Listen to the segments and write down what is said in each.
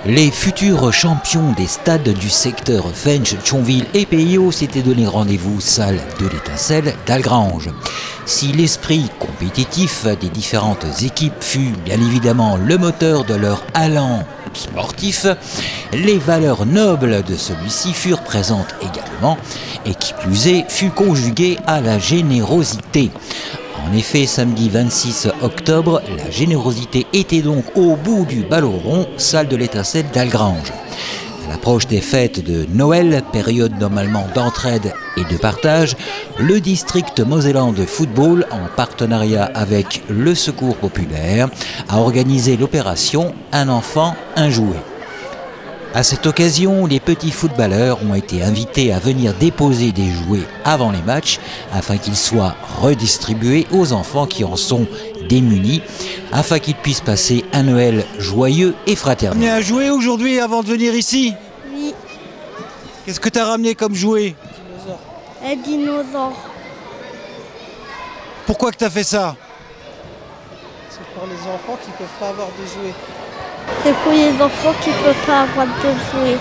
Les futurs champions des stades du secteur Fench, Thionville et Peillot s'étaient donné rendez-vous salle de l'Étincelle d'Algrange. Si l'esprit compétitif des différentes équipes fut bien évidemment le moteur de leur allant sportif, les valeurs nobles de celui-ci furent présentes également et qui plus est fut conjuguée à la générosité. En effet, samedi 26 octobre, la générosité était donc au bout du ballon rond, salle de l'Étincelle d'Algrange. À l'approche des fêtes de Noël, période normalement d'entraide et de partage, le district mosellan de football, en partenariat avec le Secours populaire, a organisé l'opération Un enfant, un jouet. À cette occasion, les petits footballeurs ont été invités à venir déposer des jouets avant les matchs afin qu'ils soient redistribués aux enfants qui en sont démunis, afin qu'ils puissent passer un Noël joyeux et fraternel. Tu as un jouet aujourd'hui avant de venir ici? Oui. Qu'est-ce que tu as ramené comme jouet? Un dinosaure. Pourquoi que tu as fait ça? C'est pour les enfants qui ne peuvent pas avoir de jouets. C'est pour les enfants qui ne peuvent pas avoir de jouets.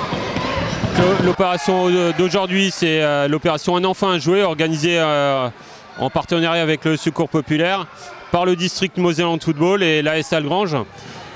L'opération d'aujourd'hui, c'est l'opération Un enfant, un jouet, organisée en partenariat avec le Secours populaire par le district mosellan de football et l'AS Algrange.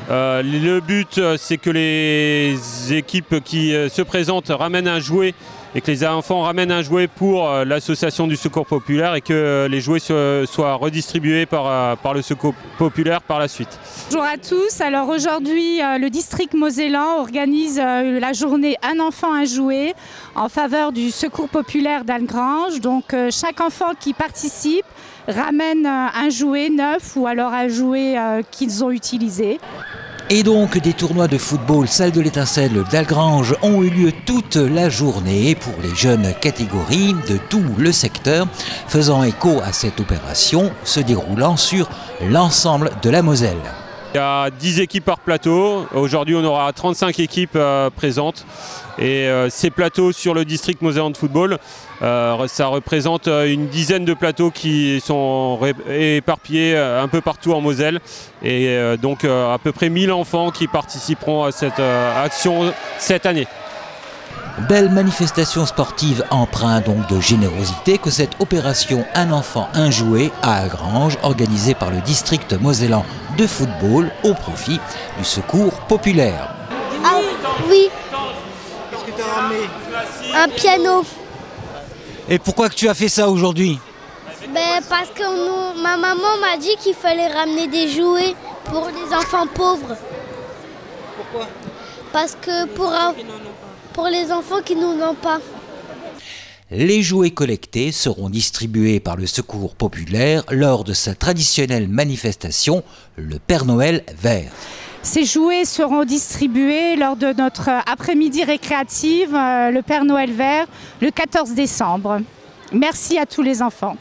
Le but, c'est que les équipes qui se présentent ramènent un jouet et que les enfants ramènent un jouet pour l'association du Secours populaire et que les jouets soient redistribués par le Secours populaire par la suite. Bonjour à tous. Alors aujourd'hui, le district mosellan organise la journée Un enfant, un jouet en faveur du Secours populaire d'Algrange. Donc chaque enfant qui participe ramène un jouet neuf ou alors un jouet qu'ils ont utilisé. Et donc, des tournois de football salle de l'Étincelle d'Algrange ont eu lieu toute la journée pour les jeunes catégories de tout le secteur, faisant écho à cette opération se déroulant sur l'ensemble de la Moselle. Il y a 10 équipes par plateau. Aujourd'hui, on aura 35 équipes présentes. Et ces plateaux sur le district mosellan de football, ça représente une dizaine de plateaux qui sont éparpillés un peu partout en Moselle. Et donc à peu près 1000 enfants qui participeront à cette action cette année. Belle manifestation sportive empreinte donc de générosité que cette opération Un enfant, un jouet à Algrange, organisée par le district mosellan de football au profit du Secours populaire. Ah oui, Qu'est-ce que tu as ramené? un piano. Et pourquoi que tu as fait ça aujourd'hui? Parce que ma maman m'a dit qu'il fallait ramener des jouets pour les enfants pauvres. Pourquoi? Parce que pour les enfants qui n'en ont pas. Les jouets collectés seront distribués par le Secours populaire lors de sa traditionnelle manifestation, le Père Noël vert. Ces jouets seront distribués lors de notre après-midi récréative, le Père Noël vert, le 14 décembre. Merci à tous les enfants.